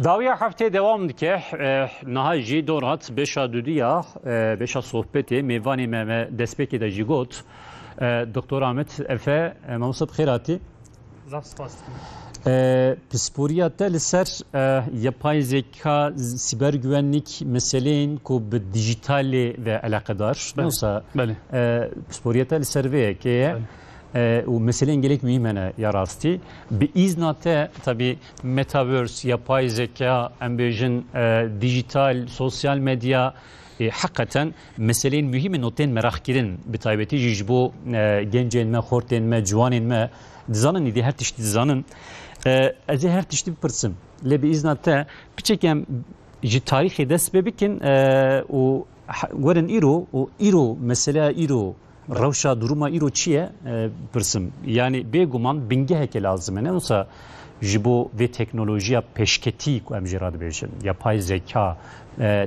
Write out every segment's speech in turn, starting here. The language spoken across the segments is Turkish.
Daviya haftaya devam dike. Nahaji dorat beşa düdüya, beşa sohbeti mevani me despeki de jigot. Doktor Ahmet Efe Mamusab Khirati. Zaf spas. Psisporiyat li ser yapay zeka, siber güvenlik meseleyin ku bi dijitali ve alakadar. Nasıl? Psisporiyat li ser ve ki o meselenin gerek mühimene yarastı. Bir iznate tabi metaverse, yapay zeka, ambiyajın dijital, sosyal medya hakikaten meselenin mühimi noten merak girin bir taybeti jijbo genç elme, hort elme, cuvan elme dizanın idi her tişti dizanın eze her tişti bir pırsım. Le bir iznate piçekem tarihi desbebikin o görün iro mesela iro Ravşa duruma iro çiye pırsım. Yani beguman binge heke lazım. Ne olsa jibo ve teknolojiye peşketi ku emjirad bejin. Yapay zeka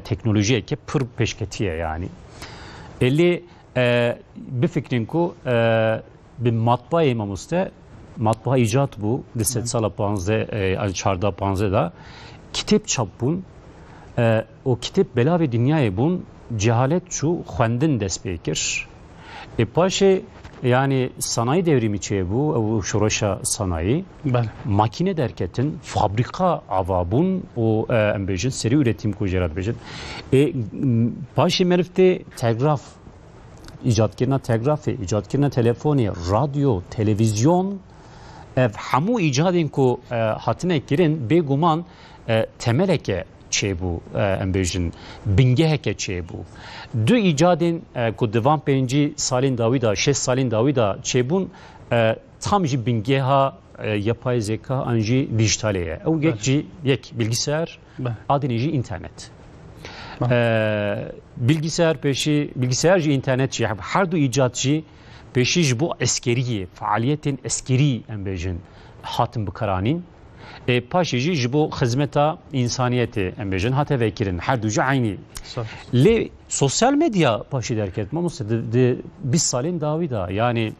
teknolojiye ke pır peşketiye yani. Eli bir fikrin ku bir matbaa imamuste matbaa icat bu. Deset sala panze çarda panze da kitap çapbun o kitap bela ve dünyayı bun cehalet şu xwendin despekir. Paşe yani sanayi devrimi çeye bu şuraşa sanayi makine derketin fabrika avabun o embejin seri üretim kujerat bejin paşe merifte telgraf icatkirina telgrafı icatkirina telefoni radyo televizyon hamu icadin ku hatine kirin beguman temeleke çebu embejin bingeheke çebu dü icadin ku devam penci salin davida 6 salin davida çebun tam ji bingeha yapay zeka anji dijitaleye o geçi yek bilgisayar adinici internet bilgisayar peşi bilgisayarcı internetçi her du icatçı peşi bu askeri faaliyetin askeri embejin hatim bikaranin paşici jibo hizmeta insaniyeti embejin hata vekirin her ducu aynı. Le sosyal medya paşi derket mamus de biz salin davida yani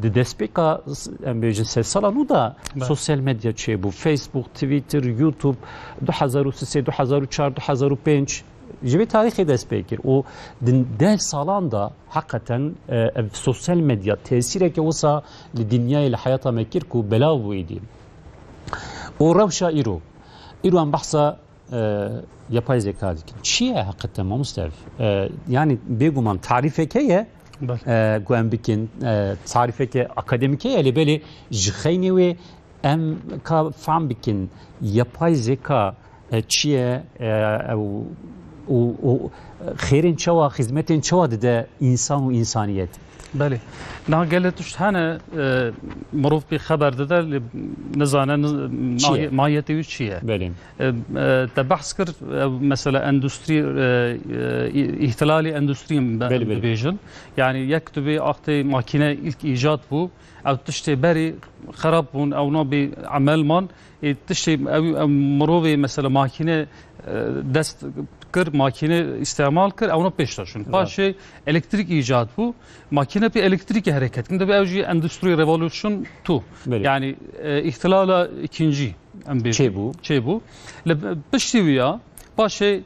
de despeka embejin sessalanu da sosyal medya çe bu Facebook, Twitter, YouTube 2003, 2004, 2005 jibe tarihi despekir. O de salanda hakikaten sosyal medya tesire ki olsa dünya ile hayata mekir ku belavu idi. O ravşa İro'nun bahsa yapay zeka dikin. Çiye hakikaten mamuster. Yani beguman tarifekeye güvenbikin tarifeke akademikeye ile böyle jixeyni ve em ka fam bikin yapay zeka çiye o خيرين شوا خدمتين شوا ده إنسان وإنسانية. بله. نه قالت وش هنا معروف بخبر ده نزانه ماهيته وش شيء. بله. تبحث كر مثلا اندستري احتلالي اندستري بيجن يعني يكتب أخت ماكينة ilk icat bu. أو تشتي بري خراب بون أو نبي عمل من تشتي أو مروي مثلا ماكينة دست kır makine istemal kır onu peştaşın. Başı elektrik icat bu. Makine bir elektrik hareket. Şimdi bir evci endüstri revolution tu. Yani ihtilala ikinci çebu. Beştiviya başı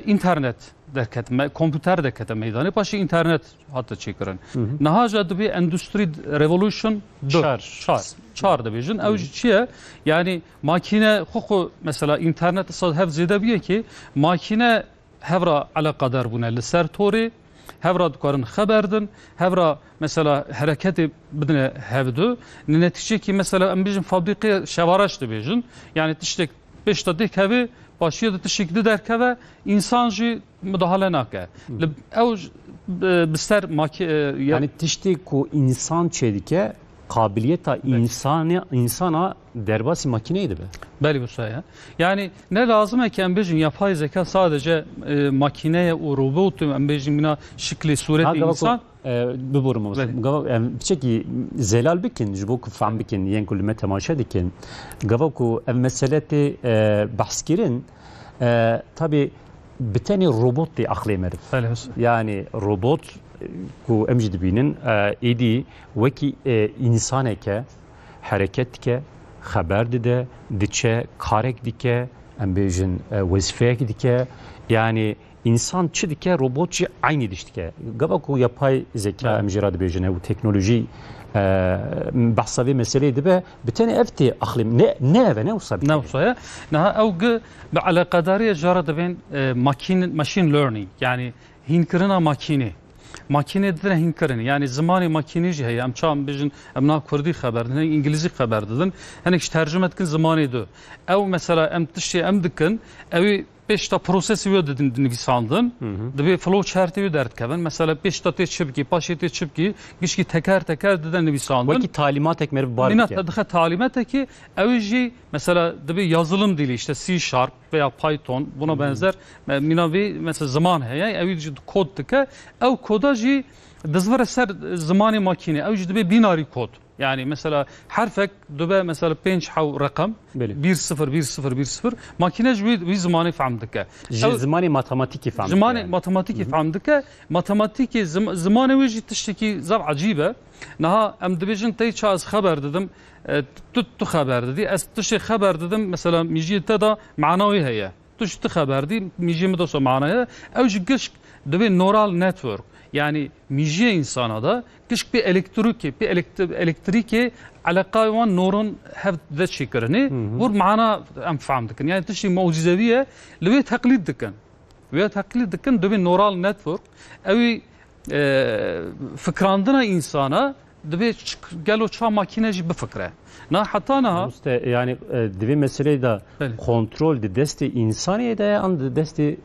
internet derket, kompüter derket meydanı başı internet hatta çekiren. Nahaca da bir endüstri revolution çar da bejin. Evci çiye yani makine huku mesela internet sad hevzede bir ki makine hevra alakadar buna liser tori hevra dukarın haberdin hevra mesela hareketi bidne hevdu netice ki mesela embejin fabrika şevaraş da bejin yani tiştek 5 dakika hevi başıyor da tişekli derkeve insancı müdahale nake. Ev bister yani tiştek ku insan çedike kabiliyeta insana derbasi makineydi be. Belli bu şey. Yani ne lazım ki embejin yapay zeka sadece makineye o robot embejin bina şekli sureti insan bu borumu. Peki zelal bikin, jibo ku fam bikin, yen kulme temaşa dikin. Gava ku ev meseleti bahskirin tabi biteni robot di akli merif. Yani robot ku emjid binin idi veki insaneke hareketke haber dide, diçe karek dike, em bejin vazifeyek dike. Yani insan çi dike, robot çi aynı dike. Gava ku yapay zeka em jira dibejine bu teknoloji بحثا في مسألة دبا بتاني أفتي أخلم ne وصل ne وصل نها أوج على قدرية جرى بين ماشين ليرنينج يعني هينكرنا makine dedin hinkarını yani zamanı makineci heye am çam bijin am na kurdi haber ne İngilizce haber dedin hani iş tercüme etkin zamanıydı ev mesela am tişi am dikin evi 5 ta proses video dedin nivîsandın dibe flow chart video dert kevin mesela 5 ta çipki paşeti çipki gişki teker dedin nivîsandın vaki talimat ekmer var ki minat talimat ki evi mesela dibe yazılım dili işte C# veya Python buna benzer minavi mesela zaman heye evi kod dike ev koda jî dizvara ser zamanı makine ev jî dibe binary kod yani mesela harfek döbe mesela 5 hav rakam 10 makine bir zamanı famdike. Zamanı matematiki famdike. Zamanı matematiki famdike. Matematiki zamanı veci tişteki zav acibe. Naha em dibijin tey çaz haber dedim. Tuttu haber dedi. Es tişi haber dedim mesela mijiyete da manavi heye. Tuştu haber di mijiyeme de so manaya. Evci gışk döbe neural network. Yani mijiye insana da kışk bir elektriki alaka van nurun hevde şekerini vur mana enfam dikin yani tişi mucizeviye lüve taklid dikin döbe neural network evi fikrandına insana döbe gelo çağ makineci bir fikre na hatta na yani döbe meseleyi de kontrol de desti insaniye de and desti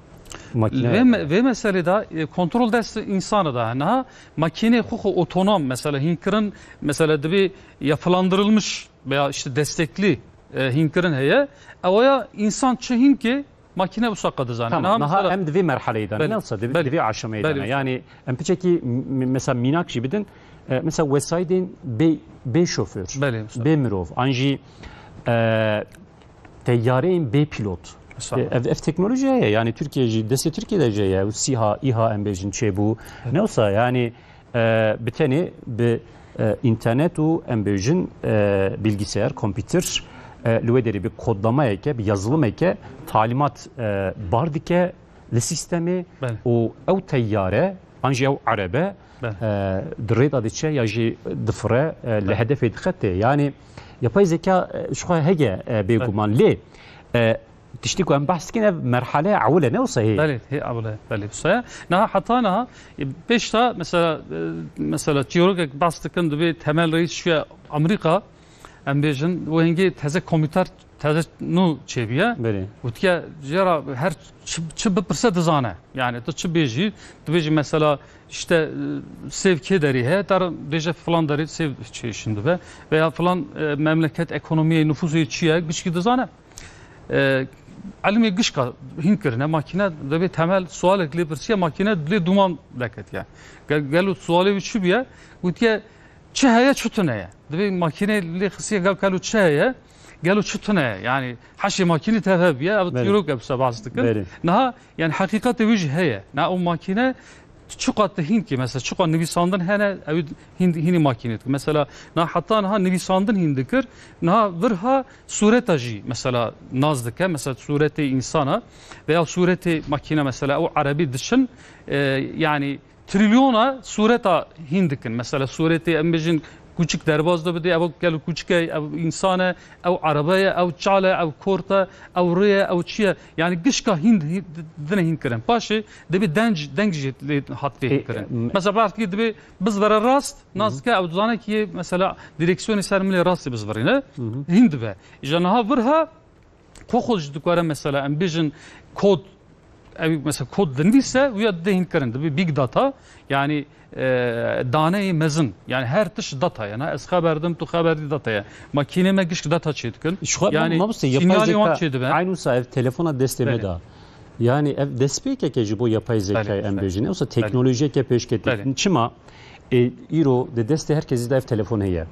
ve meselede kontrol desti insanı da ha makine hukuku otonom mesela hinkirin mesela bir yapılandırılmış veya işte destekli hinkirin heye avaya insan çihin ki makine bu sakadı zaten. Tamam. Naha hem de merhaleyden nasıl de aşamaydan yani em peki mesela minak jibidin mesela vesaydin B şoför B mirov anji teyyarein B pilot ev teknolojiye yani Türkiye'ci deste Türkiye'de ya SİHA İHA embejin çebu ne olsa yani biteni bir internetu embejin bilgisayar kompüter lüvederi bir kodlama eke bir yazılım eke talimat bardike le sistemi o ev teyyare anji ev arabe دريد هذا الشيء يجي ضفرة لهدف يدخته يعني yapay zeka şu hege بيجومان ليه تشتكوا عن بحث كنا مرحلة عولة نوصى هي. بله هي عولة بله بصيا نها حطيناها بيشتا مثلا تيوريك بحث كن دبي temel reis şu Amerika ambijin وهنجي تهذا كمبيوتر تهذا نو çebiye. بله. وتكا جرا her çı bir dizane yani to çı beji dibeci mesela işte sevki deri he dar deje falan deri sev şimdi be veya falan memleket ekonomiye nüfusu çiye güçlü dizane. علمی گشکا هین کرده ماکینه دبی temel sual ekli persiye makine dili duman leket ya. Gelu suali biçi biye gutiye çeheye çutune. Dbi makine li xisiye gelu çeheye gelu çutune yani haşi makine tevbiye evet yürük yapsa bazdıkın. Naha yani hakikati vijheye. Na o makine çuqat hin ki mesela çuqat nivîsandin hene ev hini makinet mesela na hatta na nivîsandin hindikir na virha sureta jî mesela nazdike mesela sureti insana veya sureti makine mesela o arabi dışın yani trilyona sureta hindikin mesela sureti embejin küçük derbazda bir de ev gel küçük ev insana ev arabaya ev çale ev korta ev rıya ev çiye yani gışka hind dine hinkiren paşe de bir dengi hattı hinkiren mesela belki de bir biz vara rast nazke ev zane ki mesela direksiyon sermile rast biz varine hind ve janaha virha koxuj dukara mesela embejin kod ev mesela kod denvise veya de hinkiren de bir big data yani دانه مزن yani her tış data yani es haberdim tu haberdi dataya makineme giş data çetkin yani yapay zeka aynı ev telefona desteme da yani ev despeke ki bu yapay zeka embejine olsa teknolojiye ke peşketin çima ایرو د دست herkesi de ev telefonu heye.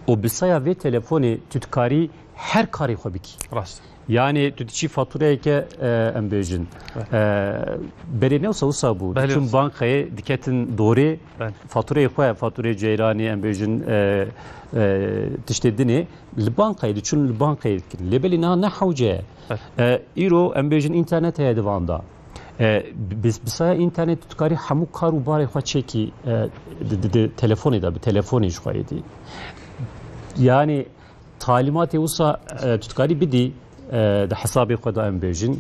O bisaya ve telefonu tütkari her kari xo biki. Rast. Yani tütçi faturaya ke embejin. Beri ne olsa bu. Tüm bankaya diketin doğru faturayı koya, faturayı ceyrani embejin tiştedini bankaya düşün bankaya lebeli ne havce. İro embejin internet heye divanda. Bisaya internet tütkari hamu karu bari xo çeki telefonu da bir telefonu iş koydu. Yani talimatı olsa tütkari bidi ده حسابي قد ام بيجن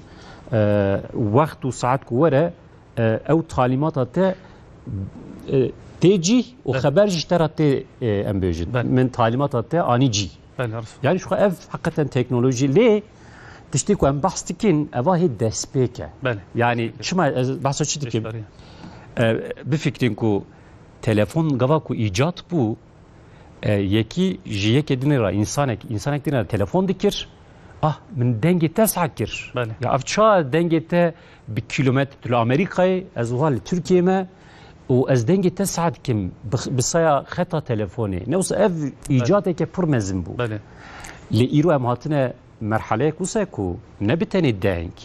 وقت وساعات كوره او تعليمات تيجي وخبر اشترت ام بيجن من تعليمات اني جي يعني شو اف حقيقه تكنولوجي ليه تشتكي ام بحثتكين افاهي دسبيكه يعني شما بحث تشتكي بفكرينكو تليفون غواكو ايجاد بو يكي جيك دينرا انسانك دينرا تليفون ديكر من دنگی تسعکر. یا افچا دنگی ت به کیلومتر لامریکای از وال ترکیه ما و از دنگی تسعد کم بسیا خطا تلفنی. نوس اف ایجاده که پر مزن بود. لیرو امهاتنا مرحله کوسه کو نبتنی دنگ.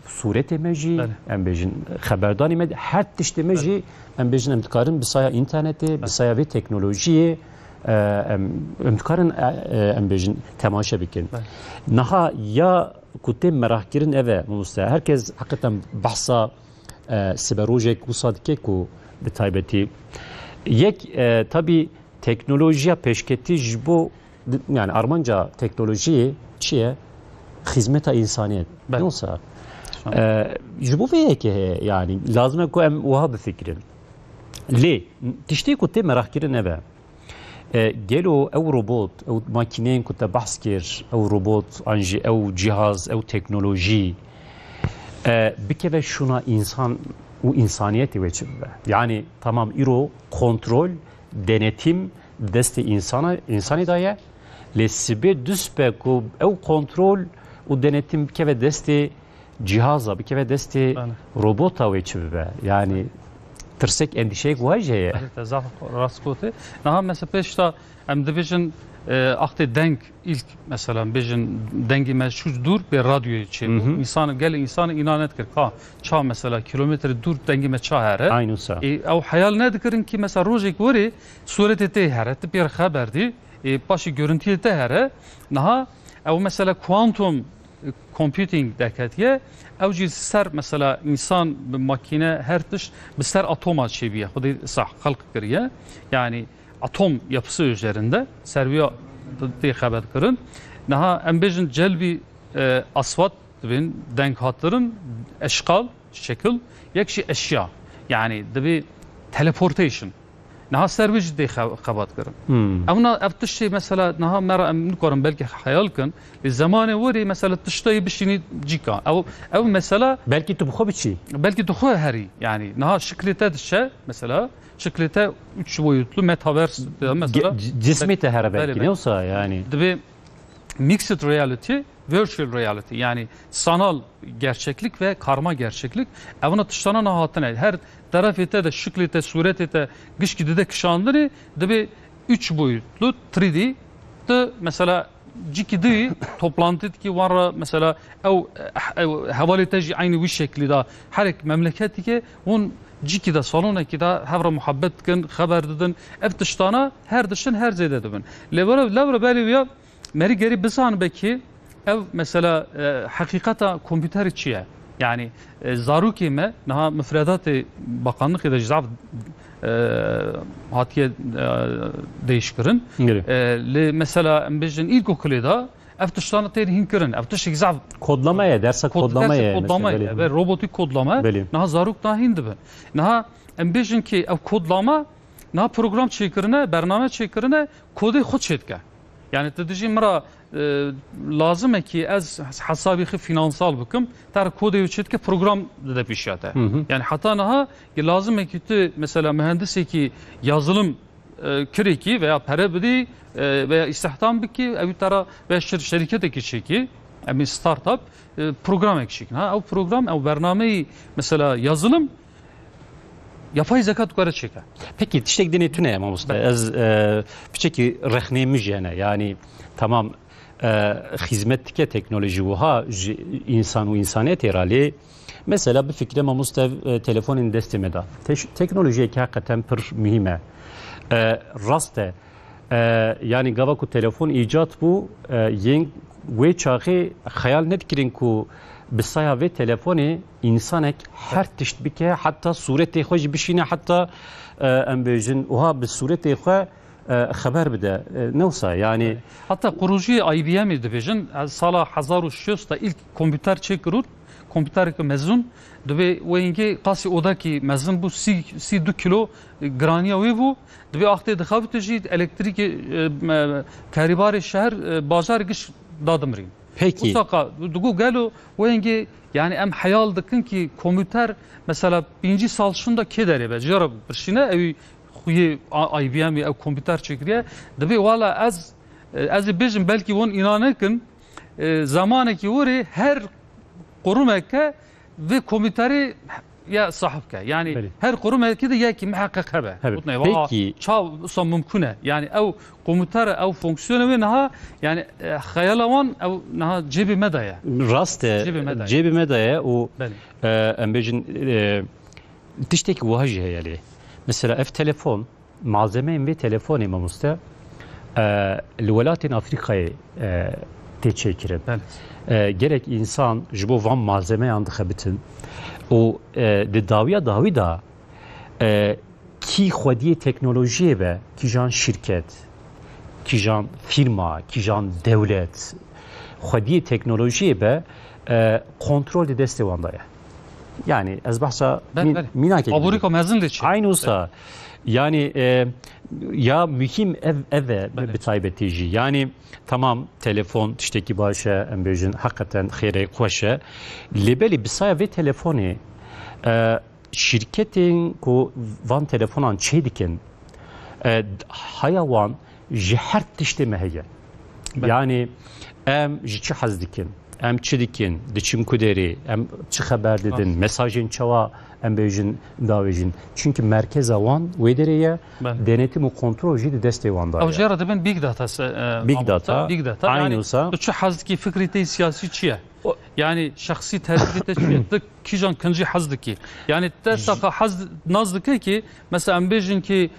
صورت مجی ام بجن خبردانی مد هر تشت مجی ام بجن امتکارن بسیا اینترنت بسیا و تکنولوژی امتکارن ام بجن تماشا بکن. نها یا کتیم مراح کردن اوه ممسته. herkes حقیقتا بحثا سبروجه کوساد که کو به تایبتی یک tabi teknolojiye peşketi jbo yani Armanca teknoloji çiye hizmeta insaniyet. Ne olsa jbo ve ki yani lazım ko em oha bir fikrin. Le tişti kutte merak kirin eve. Gelo ev robot ev makinen kutte bahs kir ev robot anji ev cihaz ev teknoloji bir kere şuna insan o insaniyeti veçibe. Yani tamam iro kontrol denetim deste insani daye lesibe düspe ku ev kontrol o denetim bir kere deste cihaza bir kere deste robota veçibe. Yani tırsek endişe guajeye. Zaf raskote. Naha mesela peşta em division akte denk ilk mesela bejin dengi meşhur dur bir radyo için insan gel insan inanet kır ka ça mesela kilometre dur dengi me ça here aynı sa او hayal ne dikirin ki mesela rojek veri surete te here te bir haberdi başı görüntüye te here naha o mesela kuantum computing deketiye evci ser mesela insan makine her tış bir ser atoma çeviye bu da sah halk kırıya yani atom yapısı üzerinde serviyo diye haber kırın. Naha embejin celbi asvat bin denk hatların eşkal şekil yekşi eşya yani bir teleportation. Naha servici diye haber kırın. Ama ev şey mesela naha mera emin karım belki hayal kın. Zamanı veri mesela tıştayı bir şeyini cika. Ev mesela belki tubxu bir şey. Belki tubxu heri yani naha şiklete şey mesela şiklete 3 boyutlu metaverse mesela cismi tehara belki ne olsa yani. Ve mixed reality, virtual reality yani sanal gerçeklik ve karma gerçeklik. Evına tışlanan ahatına her taraf ete de şiklete suret ete gişkide de kışanları de 3 boyutlu 3D de mesela cikidi toplantı ki var mesela havalete aynı bir şekilde her memleketi ki on cikide salona ki da havra muhabbet kan haber dedin ev tıştana her dışın her zeyde dedin levra beli ya meri geri bisan beki ev mesela hakikata kompüter içiye yani zaruki me naha müfredat-ı bakanlık ya da cizaf hatiye değişkirin mesela embejin ilkokulda ev tuşlarına terhin kirin ev tuş cizaf kodlamaya derse kodlamaya ve robotik kodlama naha zaruk dahin dibe naha embejin ki ev kodlama naha program çekirine bername çekirine kodu xud şedke yani tedijî mira lazım ki az hesabı finansal bıkım tar kodu uçet ki program da pişate. Yani hatta naha lazım ki tu mesela mühendisi ki yazılım kireki veya para bidi veya istihdam biki ev tara veya şirket ki emin startup program ekşik. Ha o program o bername mesela yazılım yapay zeka tukara çeker. Peki tiştek denetine ama usta. Az piçeki rehneymiş yani tamam hizmetteki teknoloji vuha insan ve insaniyet herhalde. Mesela bir fikre mamusta telefonun destemeda. Teknolojiye ki hakikaten pır mühime. Raste yani gavaku telefon icat bu yeng ve çağı hayal netkirin ku bisaya ve telefonu insanek her tişt bike hatta sureti hoş bir şeyine hatta embejin oha bir sureti hoş haber bide ne olsa yani hatta kurucu IBM dibejin sala 1600 da ilk kompüter çekirur kompüter ki mezun dve wengi qasi oda ki mezun bu si 2 kilo graniya ve bu dve akte dixavit jid elektrik karibar şehir bazar giş dadımrin. Peki. Usaka dugu galo wengi yani em hayal dikin ki kompüter mesela birinci salşında kedere be jarab birşine ev xuye IBM ev kompüter çekiriye dve wala az bejim belki won inanakin zamanı ki vuri her قرمك ve komiteri ya sahipke yani Beli. her korumaki de ya ki muhakkak habe. Peki. Çav son mümküne yani ev komiteri ev fonksiyonu ve naha yani hayalavan ev naha cebi medaya. Raste cebi medaya o embejin tişteki vahji heyali. Mesela ev telefon malzeme ve telefon imamusta Lüvelatin Afrika'ya teçekirin. Gerek insan jibo van malzeme yandı habitin o de davi da ki xwediye teknolojiye be ki jan şirket ki jan firma ki jan devlet xwediye teknolojiye be kontrol de destevandaya yani ez bahsa minak aburika mezun de aynı olsa yani ya mühim eve bir taybetici yani tamam telefon tişteki başa embejin hakikaten xeyre xoşe lebeli bisaya ve telefoni şirketin ku van telefonan çedikin hayavan jihar tişte meheye yani em jiçi hazdikin em çedikin diçim kuderi em çi haber dedin mesajın çava embejin davejin çünkü merkez avan ve dereye denetim ve kontrol jidi destevanda. Avjara da ben big data aynı olsa çi hazdiki fikrite siyasi çiye yani şahsi tercihte çiye ki jan kanji hazdiki yani testaka haz nazdiki ki mesela embejin ki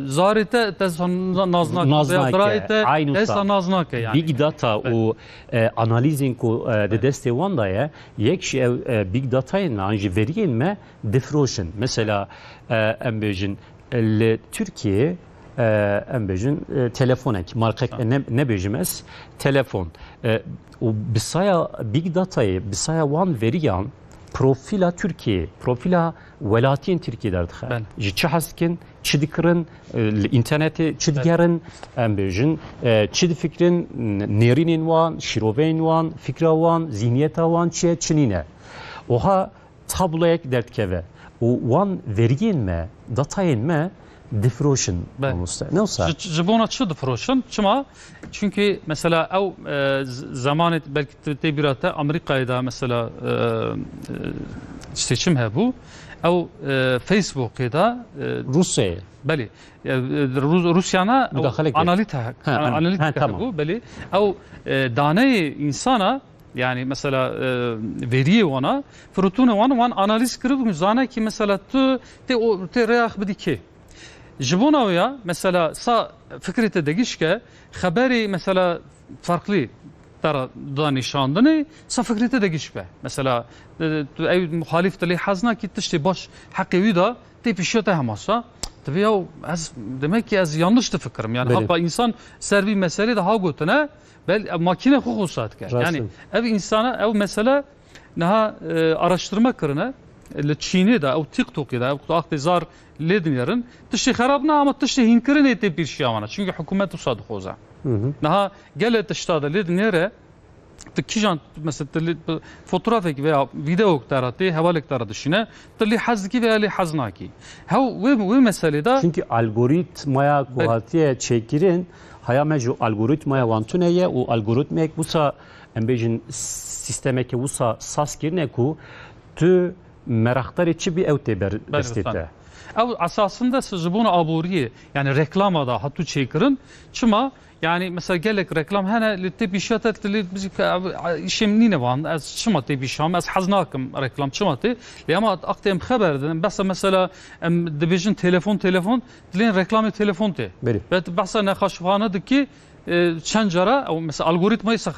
zarite naznake aynı olsa yani big data o analizin ku de destevanda yek şey big data'nın anji veriyen me defroşun mesela embejin Türkiye embejin telefonek markak ne bejimez telefon o bisaya big data'yı bisaya one veriyan profila Türkiye profila velatin Türkiye derdik. Jiçi haskin çidikrin interneti çidgerin embejin çid fikrin nerinin wan şiroveyn wan fikra wan zihniyeta wan çinine oha tabloyak dertkeve o wan veriyen me datayın me defroşun ne olsa jibona çı defroşun çıma çünkü mesela ev zamanı belki tebirata Amerika'da mesela seçim he bu ev Facebook'da Rusya beli Rusya'na analitika bu beli ev dane insana yani mesela veriye ona fırtına wan analiz kırıp zana ki mesela te reax bidiki jibona ya mesela sa fikrete degişke haberi mesela farklı da nişandını sa fikrete degişbe mesela ev muhalif de hazna ki tişti baş hakkı da te pişete hamasa tabii ya az demek ki az yanlış da fikrim yani hatta insan servi mesele daha gotuna bel makine hukusat yani ev insana ev mesela naha araştırma kırına Çin'de ev TikTok'da ev aktizar ledin yarın tişti xarabna ama tişti hinkirin ete bir şey amana çünkü hükümet usadı xoza naha gele tiştada ledin yere تكيجان مثلا تلي فوتوغرافيك veya video tarafı havalık tarafı düşüne tli hazki veya li haznaki ha ve meselede çünkü algoritmaya kuhatiye çekirin hayamecu algoritmaya vantuneye o algoritmek busa embejin sistemeke busa sas kirne ku tu meraktar içi bir evte destete Ev esasında jibûna aboriye yani reklama da hatu çekirin çıma yani mesela gelek reklam hene li te bişatet li işim ne van az çıma te bişam az haznakim reklam çıma te li ama aktem haber dedim bas mesela dibijin telefon dilin reklamı telefon te bet basa ne xaşfanadı ki چند جارا او مثلا الگوریتم ایسا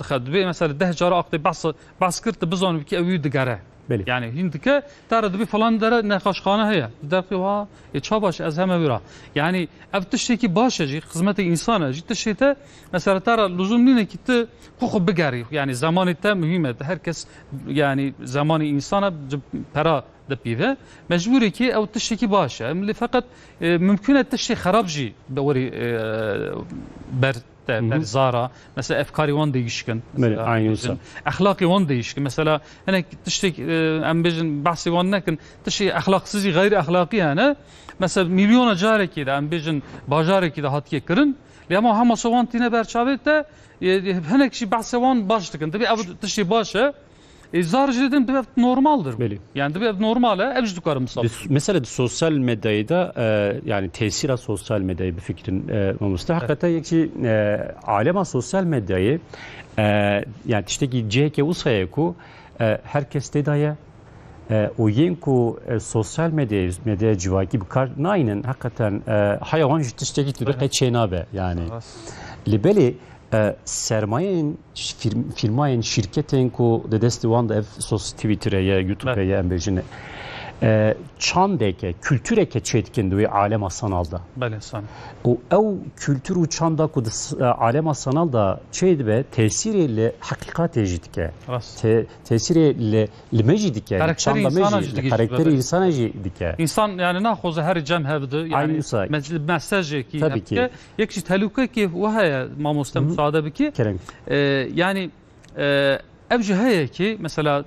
خدبی مثلا 10 جارا اقتی بحث کرد بزنم که اوی دگره yani hindike tarad bir falan dere nekaşkhane heye derki va çabaş az heme bira yani ev tişteki başıcı hizmeti insana ciddi şeyte mesela tara lüzumlu ne kitti hukuku bigari yani zamanı mühim herkes yani zamanı insana para da pive mecburi ki ev tişteki başa fakat mümkün tişti harabji bevri ber زارا مثلا افكاري وان değişken اخلاقي وان değişken mesela hani tiştek ام بيجن بحثي وان لكن تشي اخلاقsız غير اخلاقي yani mesela milyona jareki de ام بيجن bajareki de hatke kırın ama hama sovantine berçavette henekşi bahse وان başlıkın tabi tişi başa zarjeden bir normaldir. Beli. Yani bir normale evcidukarım sal. Mesela sosyal medyayı da yani tesira sosyal medyayı bir fikrin olması da hakikaten ki alema sosyal medyayı yani işte ki CK usayaku herkes dedaya o yenku sosyal medya civaki bir kar nainen hakikaten hayvan işte ki bir çenabe yani libeli sermayenin firmayın şirketin ku de destivan da ev sos Twitter'e ya YouTube'e ya embejine çandeke kültüreke çetkin ve alem sanalda. Bale san. O ev kültür uçanda ku alem sanalda şeydi be tesiriyle hakikat ejitke. Tesiriyle limejidike. Karakteri insan ejidike. İnsan yani nahoza her cem hevdi yani mesajı ki tabii ki. Yekşi teluke ki ve haya mamusla müsaade biki. Yani evci heye ki mesela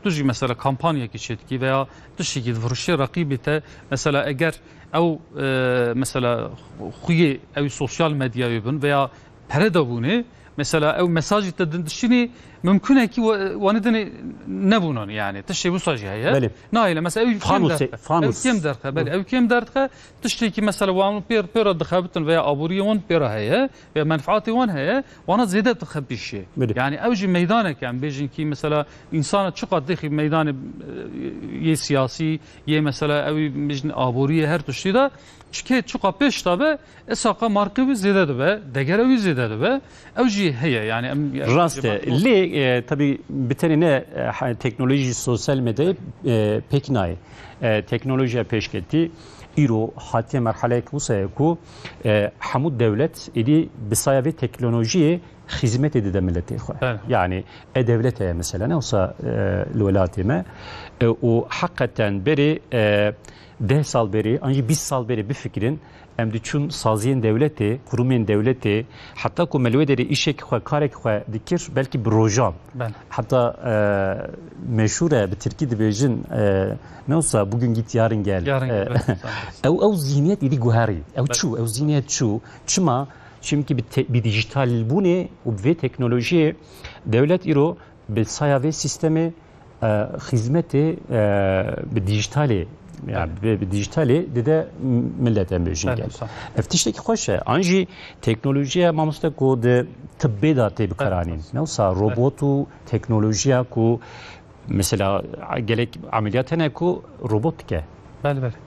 tuji mesela kampanya geçit ki veya tuşi ki vuruşu rakibite mesela eğer ev mesela huye ev sosyal medya yubun veya perede bunu mesela ev mesaj tedin düşünü mümkün ki vanidini ne bunun yani tuşi bu sajı heye naile mesela ev kim derke bel ev kim derke tuşi ki mesela van pera dıkhabıtın veya aburiye van pera heye veya menfaati van heye vana zede dıkhabı şey yani evci meydanek yani bejin ki mesela insana çıkar dıkhi meydanı ye siyasi ye mesela ev bejin aburiye her tuşi da çünkü çıkar peş tabi esaka markı zede be degere zede be evci heye yani raste tabii bir tane ne teknoloji sosyal medya peknay teknolojiye peşketti İro hatiye merhale kusayaku hamud devlet idi bisaya ve teknolojiye hizmet edide milleti yani devlete mesela ne olsa lolatime o hakikaten beri 10 sal beri ancak 20 sal beri bir fikrin em düşün saziyen devleti, kurumen devleti, hatta ku melvederi işek xwe karek xwe dikir belki bir rojan. Hatta meşhure bir Türkiye dibejin ne olsa bugün git yarın gel. Ev zihniyet idi guhari. Ev zihniyet şu. Çıma çünkü bir dijital bu ne ve teknoloji devlet iro bir saya ve sistemi hizmeti bir dijitali yani bir dijitali de millet embejin gel. Eftişteki hoşe anji teknolojiye mamusta ku de tıbbi da tabi karanin. Ne olsa robotu teknolojiye ku mesela gerek ameliyatene ku robot ke.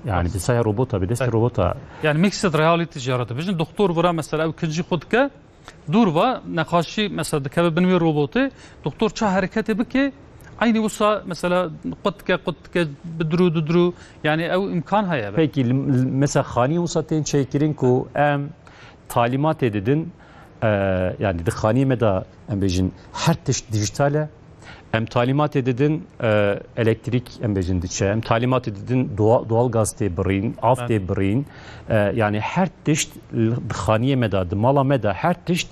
Yani bir saya robota bir de robota. Yani mixed reality ciharatı. Bizim doktor vura mesela ikinci kodke durva nakaşi mesela dikebe binvi robotu doktor ça hareketi biki aynı olsa mesela qutke bedru yani ev imkan haya. Peki mesela khani olsa ten çekirin ku em talimat edin yani de khani meda embejin her tişt dijitale em talimat edin elektrik embejin diçe em talimat edin doğal gaz te brin af te brin yani her tişt khani meda de mala meda her tişt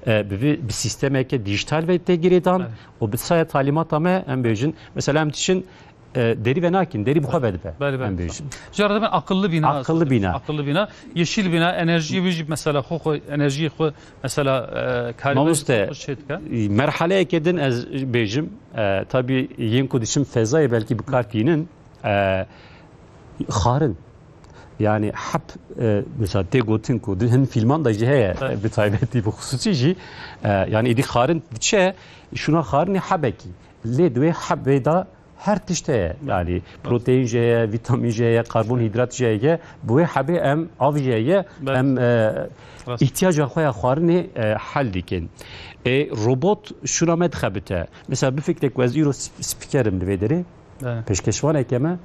bir sisteme ki dijital ve tegireden o bir sayı talimat ama embejin mesela emtişin deri ve nakin deri bu kadar be embejin. Jarada ben akıllı bina yeşil bina enerji vücut mesela enerji mesela mamuste merhale kedin az bejim tabi yen kodişim fezayı belki bu kartinin خارن yani hep mesela tegotin ku hem filman da jihe bir taybeti bu hususi ji yani idi xarin diçe şuna xarini habeki le dve habeda her tişte yani protein jeye vitamin jeye karbonhidrat jeye bu habe em av jeye em ihtiyacı xoya xarini hal dikin robot şuna medxabete mesela bir fikre ku ez euro spikerim vederi peşkeşvan ekeme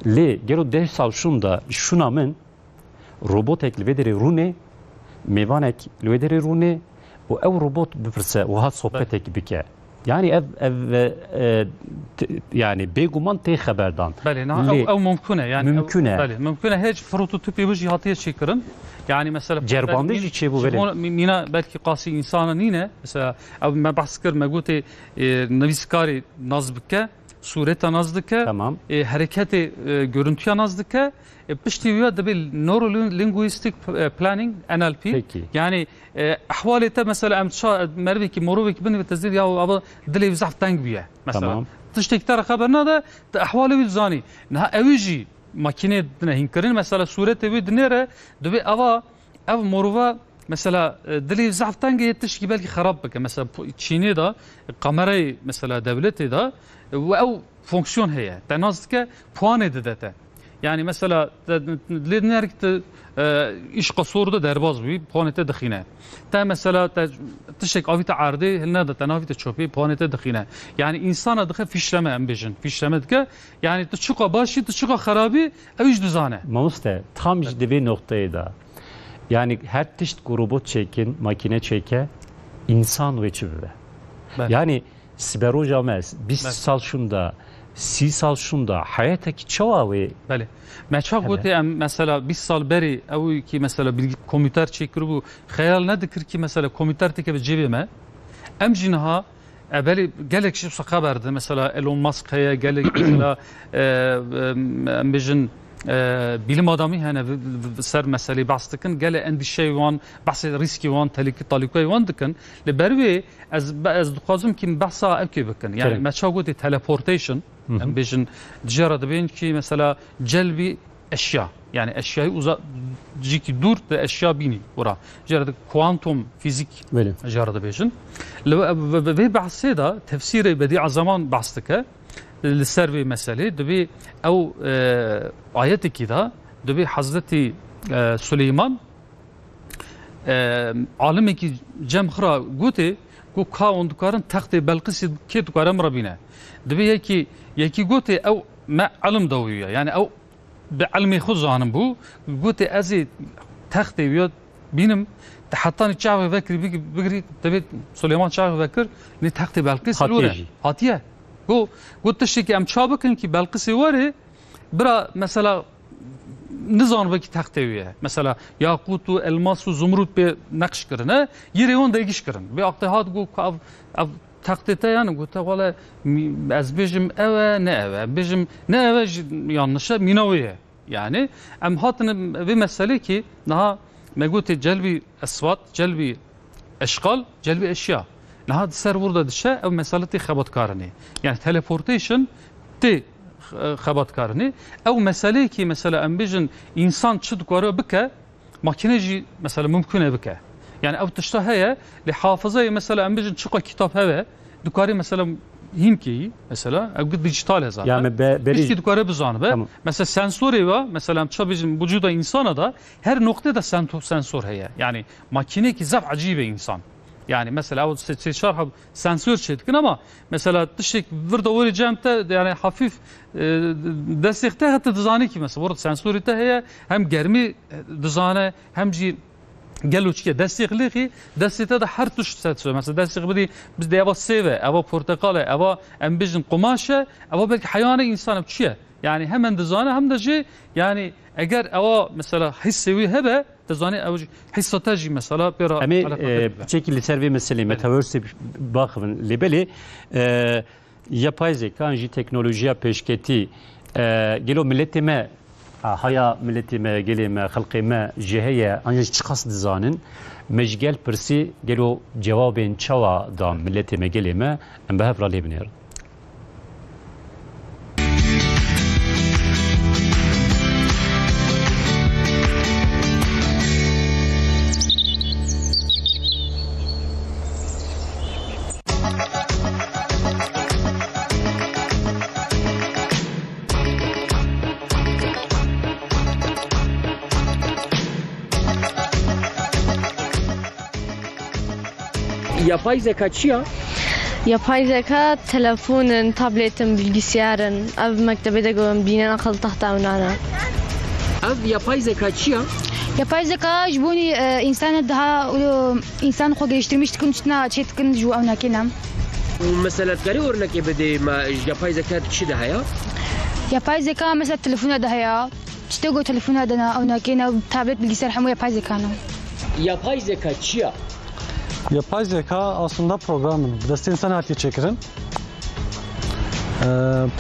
le gelo 5 sal şunda şuna min robot ekli vederi rune mevanek vederi rune o ev robot bifrse o hat sohbet ekibike yani ev yani beguman te haberdan ev mümküne yani mümküne mümküne hiç prototipi bu cihatiye çekirin yani mesela cerbandej içi bu böyle mina belki qasi insana nine mesela ev me bahs kir me gote naviskari nazbike sureta nazdike tamam hareketi görüntüye nazdike piştiviye de bir neurolinguistic planning NLP peki. Yani ahvalete mesela emşa merveki moroveki beni ve tezdir ya aba dili zaf tang biye mesela tamam tiştektar haberna da ahvali bir zani na evici makine dine hinkarin mesela surete bir dinere de ava ev morova mesela dili zaf tang yetiş ki belki harap beke mesela Çin'de da kamerayı mesela devleti da ve ev fonksiyon heye tenazdike puan edete yani mesela lidnerkte iş kasurda derbaz bir puanete dakhine ta mesela tişek avite ardi helna da tanavite çopi puanete dakhine yani insana dakhe fişleme ambijin fişleme dike yani tçuqa başı tçuqa xarabi eviş düzane mamuste tam ciddi noktayı da yani her tişt robot çekin makine çeke insan ve çive yani siber hocamız biz sal şunda سی سال شوندا حياتك چواوي بله ما چا گوته مثلا 20 سال بری او کی مثلا کامپیوتر چیکرو خیال ندکر کی مثلا کامپیوتر تک به جیبه ما ام جنها بله گلک شو خبرده مثلا ایلون ماسک هيا گلک مثلا ام بجن bilim adamı hani ser mesele bahsedikin gele endişe van bahse riski van tehlikeli van dikin le berve az dukazım kim bahsa evki bikin yani meçagote teleportation em bejin dijara dibin ki mesela celbi eşya yani eşyayı uzak ciki dur da eşya bini ora jarada kuantum fizik jarada bejin ve bahse da tefsiri bedi zaman bahsedike للسربي مسألة دبي أو آيات كذا دبي حضرتي سليمان عالمي كي جم خرا قوتي كو كاون دكارن تخت بلقيس كي دكارم ربنا دبي يكي قوتي أو ما علم دوية يعني أو بعلمي خذ عنهم بو قوتي أزي تخت بيود بينم حطاني تشعب فكر بيجري دبي سليمان شعب فكر ني تخت بلقيس لورا هاتيه قلت الشيء أم شابكن كي بلقيس وري برا مثلا نظام بكي تختويه مثلا ياقوت والماس وزمرد بنقش كرنا يريون ده يجيش كرن باقتهاد قو كاف تختته يعني قلت والله از بيجم اوا نه اوا بيجم نه اوا yanlışa minavيه يعني ام هاتن بمساله كي نها ما قلت جلبي اصوات جلبي اشغال جلبي اشياء نهاد سر burada dişe ev meseleti xabatkarını yani teleportation te xabatkarını ev mesele ki mesela ambijin insan çıdukları bike makineci mesela mümkün bike yani ev tışta heye li hafızayı mesela ambijin çıka kitap heve dukari mesela himki mesela ev dijital zaten yani beri dukari bizanı be mesela sensörü var mesela çabijin vücuda insana da her noktada sensör heye yani makine ki zaf acibe insan yani mesela o şarh sensör çetkin ama mesela dışık burada orayacağımda yani hafif destekte hatta dizane ki mesela burada sensörite heye hem germi dizane hem ji geluçke destekli ki destekte de her tuş sensör mesela destek bidi bizde ava seve ava portakale ava embijin kumaşa ava belki hayvanı insan çiye yani hemen dizane hem de ji yani eğer ava mesela hissevi hebe تزاني أو حصتاجي مثلا برا أمي بشكل سرفي مثلي متاورسي باخن لبلي yapay zeka ji teknolojiya peşketi gelo milletime haya milletime gelime xalqime jeheye ancak çıkas dizanin mecgel persi gelo cevabın çava da milletime gelime em behevra lebiner Yapay zeka çiya? Yapay zeka telefonun, tabletin, bilgisayarın, ev mektebede görün binen akıllı tahta önana. Ev yapay zeka çiya? Yapay zeka jbuni insan daha insan ko geliştirmiş kunçna çetkin ju avnakinam. Mesela gari örnek bede ma yapay zeka çi daha ya? Yapay zeka mesela telefona daha ya. İşte go telefona da avnakina tablet bilgisayar hamu yapay zeka. Yapay zeka çiya? Yapay zeka aslında programın deste insan hayatı çekirin.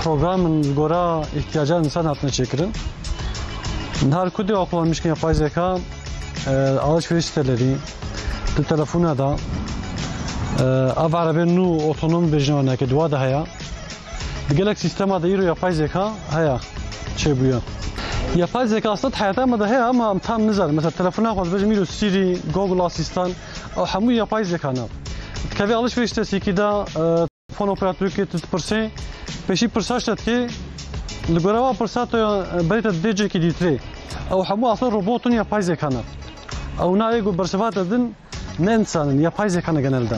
Programın gora ihtiyacı insan hayatına çekirin. Her kudi kullanmışken yapay zeka alışveriş siteleri, telefona da ev arabanın otonom bejnavana ki dua da haya. Gelek sistema da yapay zeka haya çebuyor. Yapay zeka aslında hayatımda da haya ama tam nizar. Mesela telefona koyduğumuz miro Siri, Google Asistan, o hamu yapay zekana. Kavi alışveriş sitesi ki da telefon operatörü ki tutperse, peşi persajt ki لگروا پرسات بیت دیجی کی دیتری او همو اصلا روبوتون yapay zekana او نه ایگو برسوات دن نه انسان yapay zekana genelde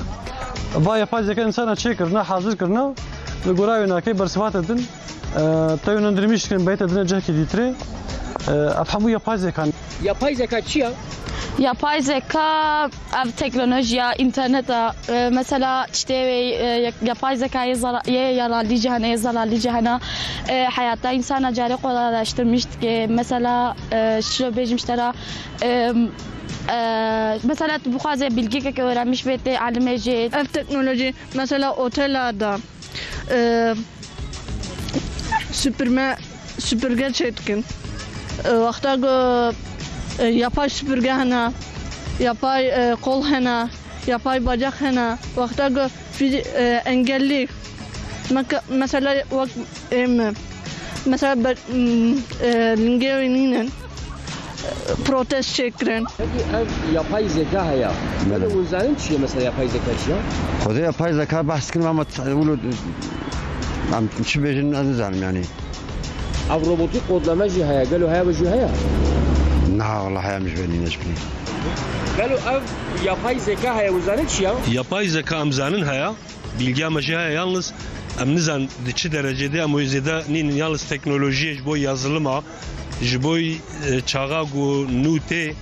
va yapay zeka insana çekirne hazır kırna لگروا نه کی برسوات دن تا yönlendirmiş ki بیت دیجی کی دیتری afhamu yapay zekana. Yapay zeka çiya? Yapay zeka, teknolojiye, internete, mesela işte yapay zekayı yararlı cihana, zararlı cihana hayatta insana cari kolaylaştırmış ki mesela şu bejmişlere mesela bu kadar bilgi ki öğrenmiş ve de alimeci. Ev teknoloji mesela otellerde süpürge çetkin. Vakta yapay süpürge hena, yapay kol hena, yapay bacak hena, vakta engelli. Mesela mesela lingevininin protest çekiren. Peki ev yapay zeka haya. Böyle uzanın çiya mesela yapay zeka çiya? خذ yapay zeka bahs كنا ما تقولوا عم تشبه النظام يعني. Ev robotik kodlama cihaya, gelo haya ve cihaya. لا والله هيا مش بيني نجبني. Gelo ev yapay zeka haya uzanın çiya? Yapay zeka amzanın haya, bilgi amacı haya yalnız amnizan çi derecede ama yüzde nin yalnız teknolojiye jiboy yazılıma, jiboy çağa gu nute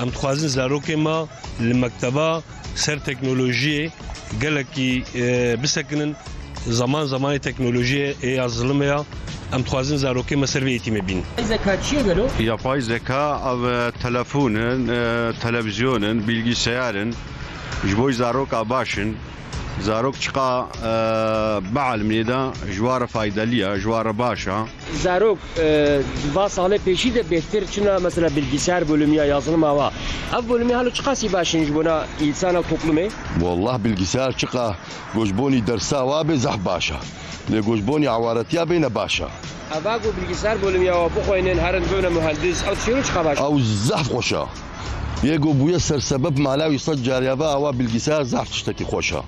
am tuhazın zarokema li mekteba ser teknolojiye geleki bisakının zaman teknolojiye yazılımaya am tuhazın zarokema ser ve eğitime bin. Yapay zeka çiya gelo? Yapay zeka av telefonun, televizyonun, bilgisayarın, jiboy zaroka başın, zarok çıka بعلم da jwara faydalıya, jwara başa. Zarok vasale peşi de behter çünkü mesela bilgisayar bölümü ya yazılım hava. Ev bölümü halı çıkası başın buna insana toplumu. والله bilgisayar çıka gojboni dersa ve bezah başa. Le gojboni avaratiya beyne başa. Avago bilgisayar bölümü ya bu koyunun her böyle mühendis atışıyor çıka baş. او زحف خوشا يجو بويا سر سبب مالاو يسجل يا با او bilgisayar zaf تشتكي خوشا.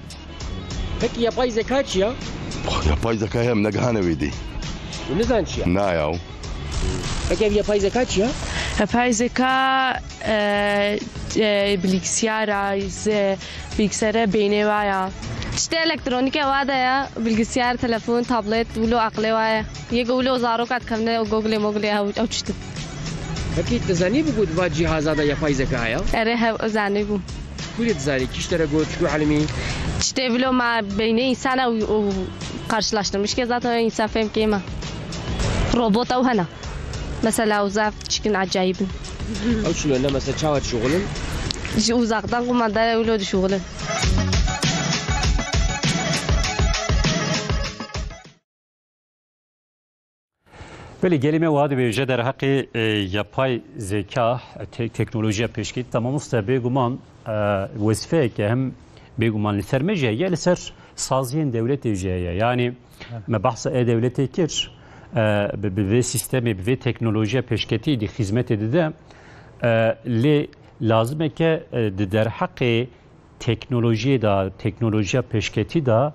Peki yapay zeka çiya? yapay zeka hem negahane vedi. Bu ne zaman çiya? Na yav. Peki yapay zeka çiya? Yapay zeka bilgisayara beyni var ya. İşte elektronik var ya, bilgisayar, telefon, tablet, ulu aklı var ya. Ye ulu zarokat kamne Google uçtu. Peki tezani bu gudva cihazada yapay zeka ya? Ere zani bu. Kuli tezani kişlere go çıkıyor halimi. İşte bilo ma beyni insana karşılaştırmış ki zaten insan fem kema. Robot او هنا mesela uzak çıkın acayip. Au şöyle mesela çavat şoğulun. Uzaktan kumanda öyle şoğulun. Böyle gelime vaadi ve ücret der hakkı yapay zeka teknolojiye peşkit tamam usta beguman vazife ki hem beguman lisermeciye ya liser saziyen devlet evciye yani mebahsa devlet ekir به سیستمی به تکنولوژی پیشکتی دی خدمت دیده لی لازمه که در حق تکنولوژی پیشکتی دا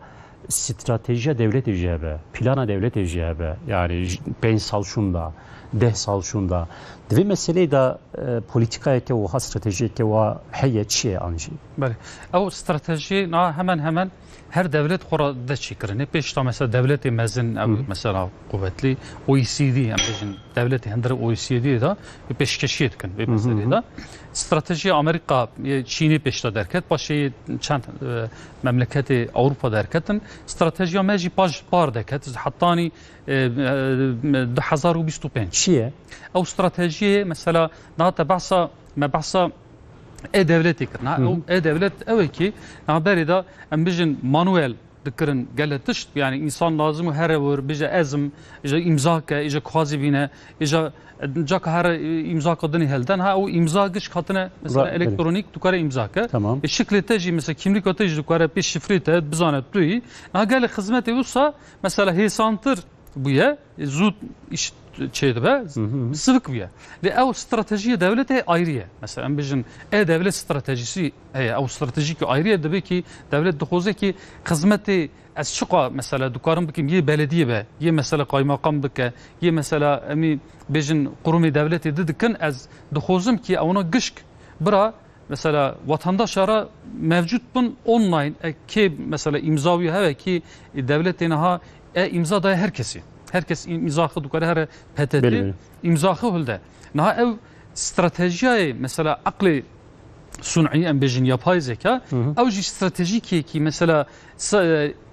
استراتژی devlet icabı, plana devlet icabı yani 5 sal şunda ده سال شوندا دوی مسئله دا پولیتیکایی که و ها استراتژی که و هیئت چیه آنجی بله او استراتژی نه hemen her devlet xora da çekirini peşta mesela devleti mezin ev mesela kuvvetli OECD yani bizim devleti hendir OECD da bir peşkeşi etkin bir mesele da strateji Amerika Çin'i peşta derket başı çend memleketi Avrupa derketin strateji meci par derket hatta ni 2025 çiye o strateji mesela nata bahsa e-devleti kirna. E-devlet evet ki haberi da em bijin manuel dikirin geletiş yani insan lazım her evur bije ezm ije imza ke ije khazi bine ije cak her imza kadını helden ha o imza giş katına mesela elektronik tukara imza ke şekli teji mesela kimlik ateji tukara peş şifre te bizanet duy na gel hizmeti olsa mesela hesantır buya zut iş şeydi be sıvık buya ve o strateji devlete ayrıya mesela bizim devlet stratejisi o stratejik ayrıya da ki devlet de ki hizmeti az şıqa mesela dukarım bikim ye belediye be ye mesela kaymakam bike ye mesela emi bizim kurumi devleti dedikin az de ki ona gışk bira mesela vatandaşlara mevcut bun online ki mesela imzavi heve ki devletin ha imza da herkesi herkes imzahı dukare her PTT imzahı hulde. Naha ev stratejiye mesela akli sun'i em bejin yapay zeka ev ji stratejik ki mesela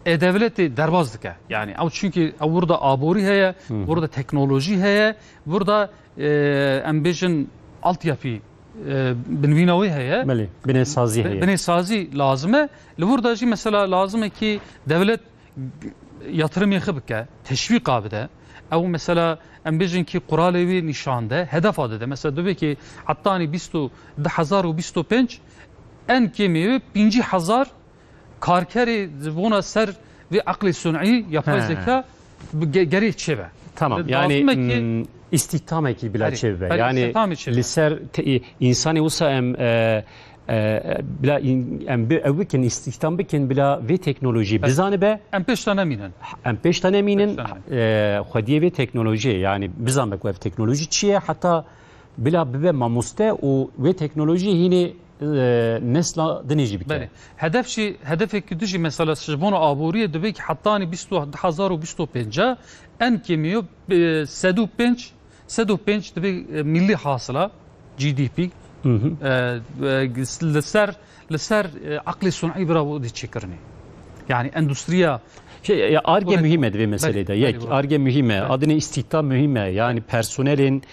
devleti derbazdık yani ev çünkü burada abori heye burada teknoloji heye burada em bejin altyapı binvinavi heye binesazi heye binesazi lazım burada ji mesela lazım ki devlet yatırım yapıp teşvik abide ev mesela em bejin ki Quralevi nişanda hedef adı mesela diyor ki hatta hani 2025 en kemiği 5000 karkeri buna ser ve akli sun'i yapay zeka geri çeve. Tamam yani istihdam ekibi bile çeve yani liser insani olsa em بلا ام بكن استخدام بكن بلا في تكنولوجي بزانه به ام پیش تنه مینن خودیه و تکنولوژی yani bizan bek ve teknoloji çiye hatta bila bibe mamuste ve teknoloji yine nesla denici bir kere. Hedef ki düşü mesela şibonu aburiye de ki hatta ni 2025 en kemiyo 75 de milli hasıla GDP لسر عقل صنعي برا تشكرني يعني اندستريا ARGE mühim bir meselede. ARGE mühim. Adını istihdam mühim. Yani personelin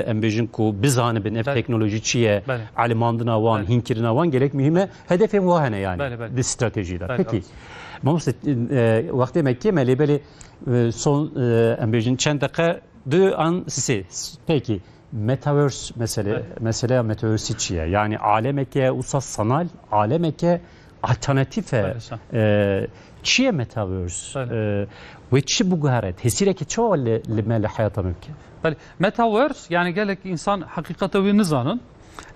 embejin ku bizanı bin teknoloji çiye alimandına van hinkirine van gerek mühim. Hedefim vahane yani. De stratejiler. Peki. Mamset vakti Mekke melebeli son embejin çend dakika de an size. Peki. Metaverse mesela metaverse çiye yani alemeke usas sanal alemeke alternatife çiye metaverse ve çi bu gayret tesireki çoğu limeli hayata mümkün. Metaverse yani gelek insan hakikate ve nizanın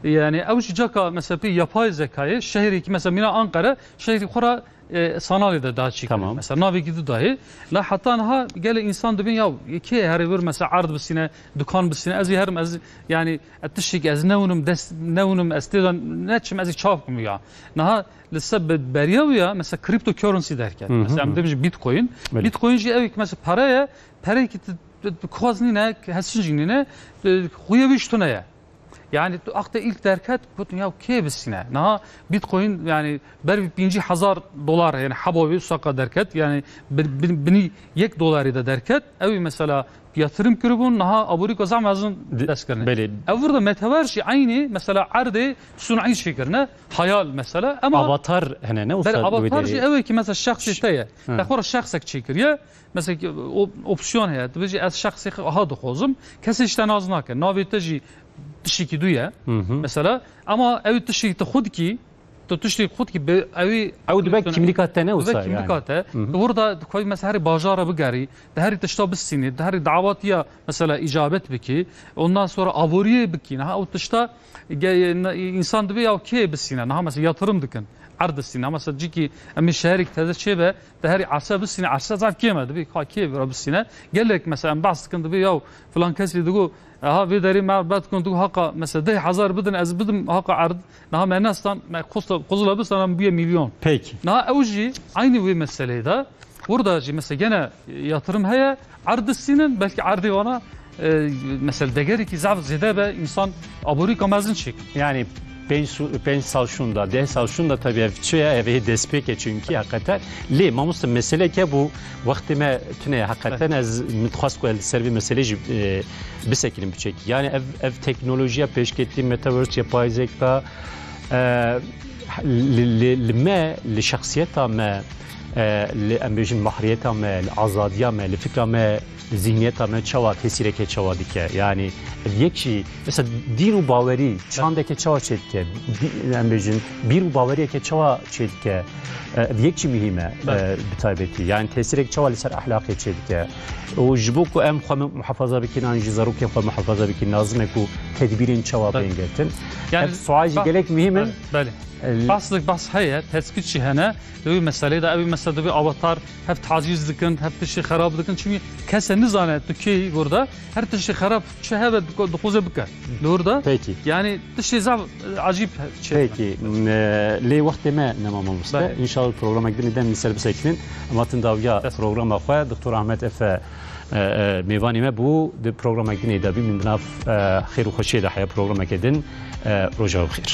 yani avcıcaka mesela bir yapay zekayı şehri ki mesela mina Ankara şehri kura sanalide daha çıkıyor. Tamam. Mesela navi gidiyor dahi. La hatta ha gele insan da ben ya ki her bir mesela ard bisine dükkan bisine az her az yani atışık az nevunum astidan netçim az çapım ya. Naha لسبب بريويا مثلا كريبتو كورنسي derken. Mesela demiş Bitcoin. Bitcoinci evik mesela parayı ki koznine hasinjine huyavistunaya. Yani akta ilk derket kutun ya kebisine. Naha Bitcoin yani ber 5000 dolar yani habovi saka derket yani bini $1 da derket evi mesela yatırım kurubun naha aburi kozam azın deskerine. Ev burada metaverse aynı mesela ardı sun'i şeklinde hayal mesela ama avatar hani ne olsa avatar evi ki mesela şahsiyete takora şahsak çekiriyor. Mesela opsiyon hayat bizi az şahsi aha da kozum kesişten aznak naviteci tişiki duya mesela ama ev tişiki xud ki تشتي خود كي او دبك كيمليكات تاعنا وصا يعني كيمليكات وردا كوي مثلا هري باجاره بقاري هري تشتا بالسنه هري دعوات يا مثلا اجابت بكي ondan sonra aboriye biki ha o tışta insan dibi ya ki بالسنه ha mesela yatırım dikin عرض السنه مثلا جيكي امي شارك هذا الشيء ده هري عصا بالسنه عصا زعف كيما دبي كي بالسنه قال لك مثلا بعض كن دبي يا فلان كاسي دغو ها في داري مع بعض كنت هاقا مثلا ده حزار بدن از بدم هاقا عرض نها مناستان ما قزلا بس انا 1 milyon peki نها اوجي aynı bir mesele de burada mesela gene yatırım heye عرض السنين belki عرضي وانا mesela degeri ki zaf zede be insan abori kamazın çek yani ben salşunda de salşunda tabii çöye evi despeke çünkü hakikaten li mamus mesele ki bu vaktime tüne hakikaten az mutkhas ko servi mesele bisekilim biçek yani ev teknolojiye peşketti metaverse yapay zeka لما لشخصيتها ما لأمبيجن محريتها ما لآزادية ما لفكرة ما لذهنيتها ما تشوا تأثيره كتشوا ديكه يعني يكشي مثلا دين وباوري شاندك كتشوا شدكه أمبيجن بير وباوري كتشوا شدكه يكشي مهمة بتايبتي يعني تأثيره كتشوا لسر أخلاقي شدكه وجبوكو أم خم محافظة بكين عن جزاروك خم محافظة بكين نازمكو تدبيرين تشوا بينجتن يعني سؤال جالك مهمة Baslık bas heye tespit şihane bir mesele de bir mesele bir avatar hep taciz dikin hep tişi xarab dikin çünkü keseni zannetti ki burada her tişi xarab şehebe dokuza bika doğruda peki yani tişi zav acip şey peki le vakti ma namam musta inşallah programa gidin misal bisekinin ama tindavya programa xwa doktor Ahmet Efe میوانی ما بو د پروگرام گنی دابی من ناف خیر و خوشی ده حیا پروگرام کدن روزا و خیر